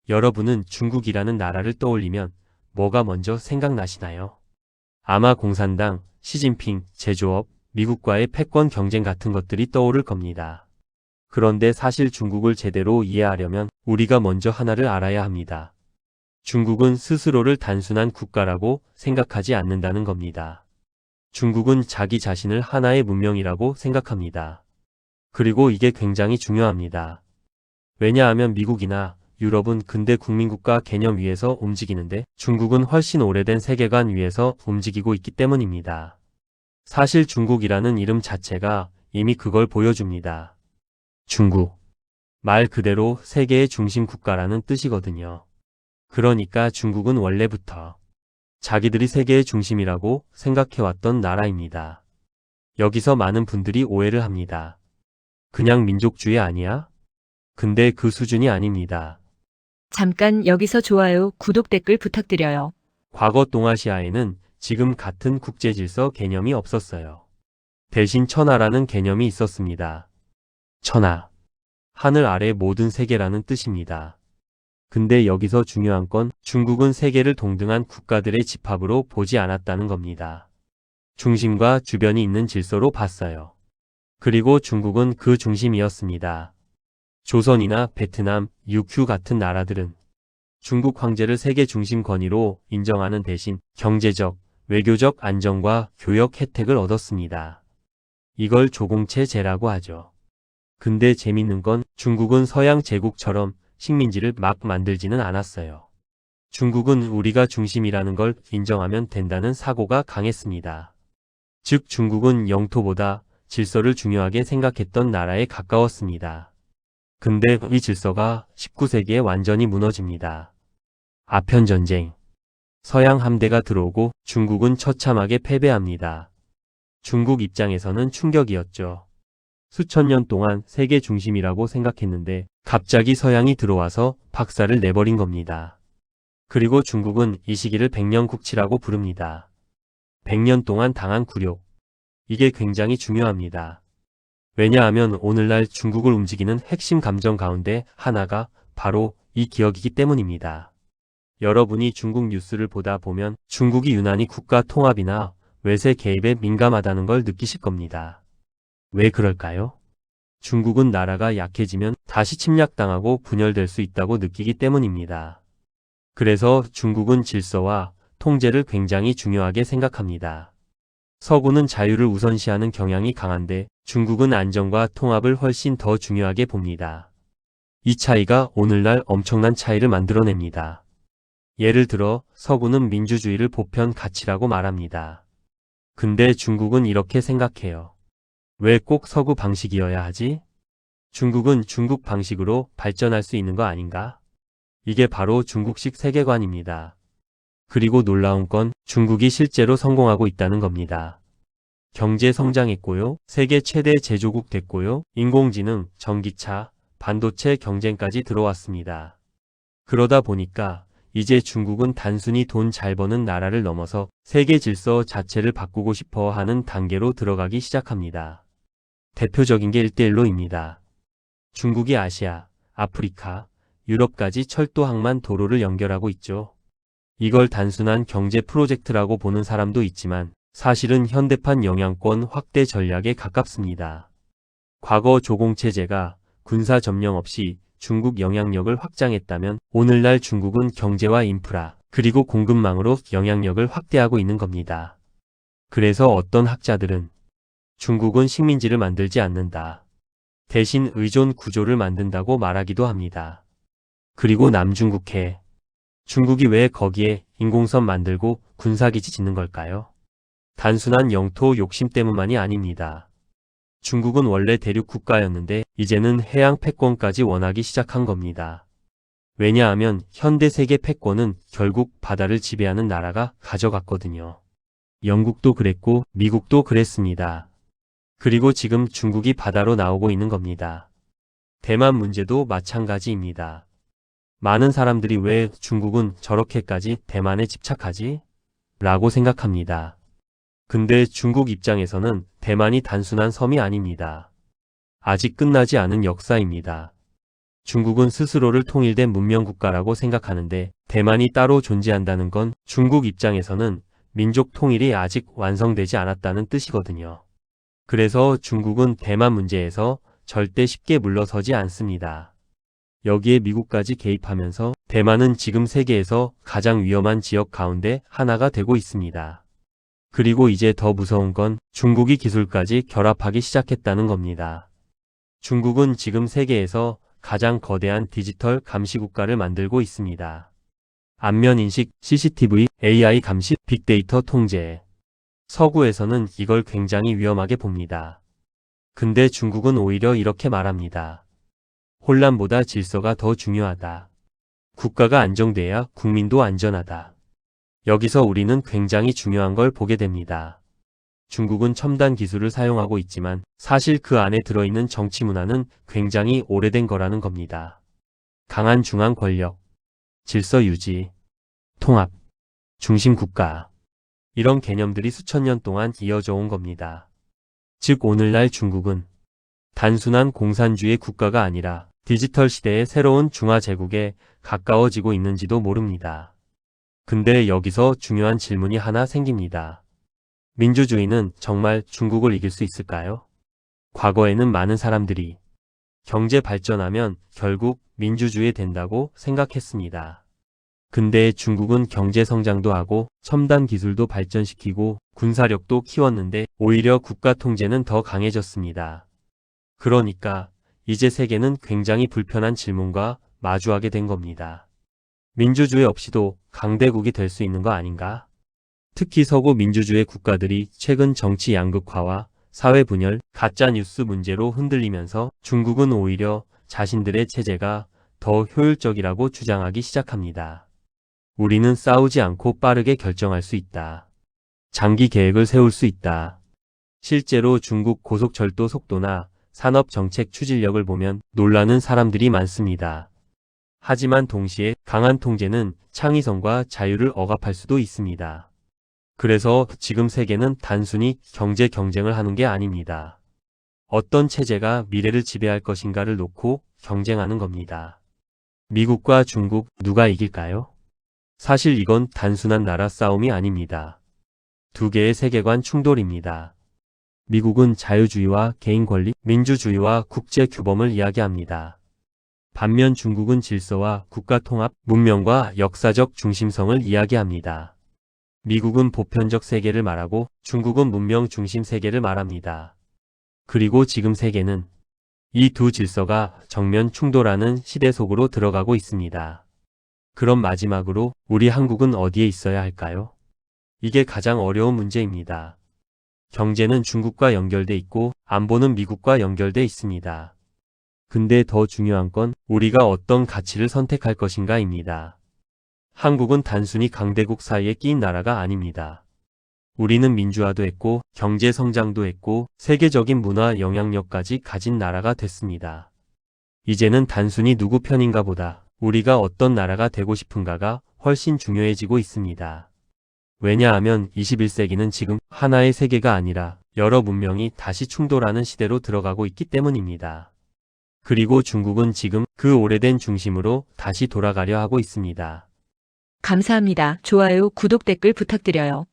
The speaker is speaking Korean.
여러분은 중국이라는 나라를 떠올리면 뭐가 먼저 생각나시나요? 아마 공산당, 시진핑, 제조업, 미국과의 패권 경쟁 같은 것들이 떠오를 겁니다. 그런데 사실 중국을 제대로 이해하려면 우리가 먼저 하나를 알아야 합니다. 중국은 스스로를 단순한 국가라고 생각하지 않는다는 겁니다. 중국은 자기 자신을 하나의 문명이라고 생각합니다. 그리고 이게 굉장히 중요합니다. 왜냐하면 미국이나 유럽은 근대 국민국가 개념 위에서 움직이는데 중국은 훨씬 오래된 세계관 위에서 움직이고 있기 때문입니다. 사실 중국이라는 이름 자체가 이미 그걸 보여줍니다. 중국. 말 그대로 세계의 중심 국가라는 뜻이거든요. 그러니까 중국은 원래부터 자기들이 세계의 중심이라고 생각해왔던 나라입니다. 여기서 많은 분들이 오해를 합니다. 그냥 민족주의 아니야? 근데 그 수준이 아닙니다. 잠깐 여기서 좋아요, 구독, 댓글 부탁드려요. 과거 동아시아에는 지금 같은 국제질서 개념이 없었어요. 대신 천하라는 개념이 있었습니다. 천하. 하늘 아래 모든 세계라는 뜻입니다. 근데 여기서 중요한 건 중국은 세계를 동등한 국가들의 집합으로 보지 않았다는 겁니다. 중심과 주변이 있는 질서로 봤어요. 그리고 중국은 그 중심이었습니다. 조선이나 베트남, 유큐 같은 나라들은 중국 황제를 세계 중심 권위로 인정하는 대신 경제적, 외교적 안정과 교역 혜택을 얻었습니다. 이걸 조공체제라고 하죠. 근데 재밌는 건 중국은 서양 제국처럼 식민지를 막 만들지는 않았어요. 중국은 우리가 중심이라는 걸 인정하면 된다는 사고가 강했습니다. 즉 중국은 영토보다 질서를 중요하게 생각했던 나라에 가까웠습니다. 근데 이 질서가 19세기에 완전히 무너집니다. 아편전쟁. 서양 함대가 들어오고 중국은 처참하게 패배합니다. 중국 입장에서는 충격이었죠. 수천 년 동안 세계 중심이라고 생각했는데 갑자기 서양이 들어와서 박살을 내버린 겁니다. 그리고 중국은 이 시기를 백년국치라고 부릅니다. 100년 동안 당한 굴욕. 이게 굉장히 중요합니다. 왜냐하면 오늘날 중국을 움직이는 핵심 감정 가운데 하나가 바로 이 기억이기 때문입니다. 여러분이 중국 뉴스를 보다 보면 중국이 유난히 국가 통합이나 외세 개입에 민감하다는 걸 느끼실 겁니다. 왜 그럴까요? 중국은 나라가 약해지면 다시 침략당하고 분열될 수 있다고 느끼기 때문입니다. 그래서 중국은 질서와 통제를 굉장히 중요하게 생각합니다. 서구는 자유를 우선시하는 경향이 강한데 중국은 안정과 통합을 훨씬 더 중요하게 봅니다. 이 차이가 오늘날 엄청난 차이를 만들어냅니다. 예를 들어 서구는 민주주의를 보편 가치라고 말합니다. 근데 중국은 이렇게 생각해요. 왜 꼭 서구 방식이어야 하지? 중국은 중국 방식으로 발전할 수 있는 거 아닌가? 이게 바로 중국식 세계관입니다. 그리고 놀라운 건 중국이 실제로 성공하고 있다는 겁니다. 경제 성장했고요. 세계 최대 제조국 됐고요. 인공지능, 전기차, 반도체 경쟁까지 들어왔습니다. 그러다 보니까 이제 중국은 단순히 돈 잘 버는 나라를 넘어서 세계 질서 자체를 바꾸고 싶어 하는 단계로 들어가기 시작합니다. 대표적인 게 1대1로입니다. 중국이 아시아, 아프리카, 유럽까지 철도 항만 도로를 연결하고 있죠. 이걸 단순한 경제 프로젝트라고 보는 사람도 있지만 사실은 현대판 영향권 확대 전략에 가깝습니다. 과거 조공체제가 군사 점령 없이 중국 영향력을 확장했다면 오늘날 중국은 경제와 인프라 그리고 공급망으로 영향력을 확대하고 있는 겁니다. 그래서 어떤 학자들은 중국은 식민지를 만들지 않는다. 대신 의존 구조를 만든다고 말하기도 합니다. 그리고 남중국해. 중국이 왜 거기에 인공섬 만들고 군사기지 짓는 걸까요? 단순한 영토 욕심 때문만이 아닙니다. 중국은 원래 대륙 국가였는데 이제는 해양 패권까지 원하기 시작한 겁니다. 왜냐하면 현대 세계 패권은 결국 바다를 지배하는 나라가 가져갔거든요. 영국도 그랬고 미국도 그랬습니다. 그리고 지금 중국이 바다로 나오고 있는 겁니다. 대만 문제도 마찬가지입니다. 많은 사람들이 왜 중국은 저렇게까지 대만에 집착하지? 라고 생각합니다. 근데 중국 입장에서는 대만이 단순한 섬이 아닙니다. 아직 끝나지 않은 역사입니다. 중국은 스스로를 통일된 문명국가라고 생각하는데 대만이 따로 존재한다는 건 중국 입장에서는 민족 통일이 아직 완성되지 않았다는 뜻이거든요. 그래서 중국은 대만 문제에서 절대 쉽게 물러서지 않습니다. 여기에 미국까지 개입하면서 대만은 지금 세계에서 가장 위험한 지역 가운데 하나가 되고 있습니다. 그리고 이제 더 무서운 건 중국이 기술까지 결합하기 시작했다는 겁니다. 중국은 지금 세계에서 가장 거대한 디지털 감시 국가를 만들고 있습니다. 안면 인식, CCTV, AI 감시, 빅데이터 통제. 서구에서는 이걸 굉장히 위험하게 봅니다. 근데 중국은 오히려 이렇게 말합니다. 혼란보다 질서가 더 중요하다. 국가가 안정돼야 국민도 안전하다. 여기서 우리는 굉장히 중요한 걸 보게 됩니다. 중국은 첨단 기술을 사용하고 있지만 사실 그 안에 들어있는 정치 문화는 굉장히 오래된 거라는 겁니다. 강한 중앙 권력, 질서 유지, 통합, 중심 국가. 이런 개념들이 수천 년 동안 이어져 온 겁니다. 즉 오늘날 중국은 단순한 공산주의 국가가 아니라 디지털 시대의 새로운 중화제국에 가까워지고 있는지도 모릅니다. 근데 여기서 중요한 질문이 하나 생깁니다. 민주주의는 정말 중국을 이길 수 있을까요? 과거에는 많은 사람들이 경제 발전하면 결국 민주주의 된다고 생각했습니다. 근데 중국은 경제 성장도 하고 첨단 기술도 발전시키고 군사력도 키웠는데 오히려 국가 통제는 더 강해졌습니다. 그러니까 이제 세계는 굉장히 불편한 질문과 마주하게 된 겁니다. 민주주의 없이도 강대국이 될 수 있는 거 아닌가? 특히 서구 민주주의 국가들이 최근 정치 양극화와 사회 분열, 가짜 뉴스 문제로 흔들리면서 중국은 오히려 자신들의 체제가 더 효율적이라고 주장하기 시작합니다. 우리는 싸우지 않고 빠르게 결정할 수 있다. 장기 계획을 세울 수 있다. 실제로 중국 고속철도 속도나 산업정책 추진력을 보면 놀라는 사람들이 많습니다. 하지만 동시에 강한 통제는 창의성과 자유를 억압할 수도 있습니다. 그래서 지금 세계는 단순히 경제 경쟁을 하는 게 아닙니다. 어떤 체제가 미래를 지배할 것인가를 놓고 경쟁하는 겁니다. 미국과 중국 누가 이길까요? 사실 이건 단순한 나라 싸움이 아닙니다. 두 개의 세계관 충돌입니다. 미국은 자유주의와 개인 권리, 민주주의와 국제 규범을 이야기합니다. 반면 중국은 질서와 국가 통합, 문명과 역사적 중심성을 이야기합니다. 미국은 보편적 세계를 말하고 중국은 문명 중심 세계를 말합니다. 그리고 지금 세계는 이 두 질서가 정면 충돌하는 시대 속으로 들어가고 있습니다. 그럼 마지막으로 우리 한국은 어디에 있어야 할까요? 이게 가장 어려운 문제입니다. 경제는 중국과 연결돼 있고 안보는 미국과 연결돼 있습니다. 근데 더 중요한 건 우리가 어떤 가치를 선택할 것인가입니다. 한국은 단순히 강대국 사이에 끼인 나라가 아닙니다. 우리는 민주화도 했고 경제 성장도 했고 세계적인 문화 영향력까지 가진 나라가 됐습니다. 이제는 단순히 누구 편인가 보다 우리가 어떤 나라가 되고 싶은가가 훨씬 중요해지고 있습니다. 왜냐하면 21세기는 지금 하나의 세계가 아니라 여러 문명이 다시 충돌하는 시대로 들어가고 있기 때문입니다. 그리고 중국은 지금 그 오래된 중심으로 다시 돌아가려 하고 있습니다. 감사합니다. 좋아요, 구독, 댓글 부탁드려요.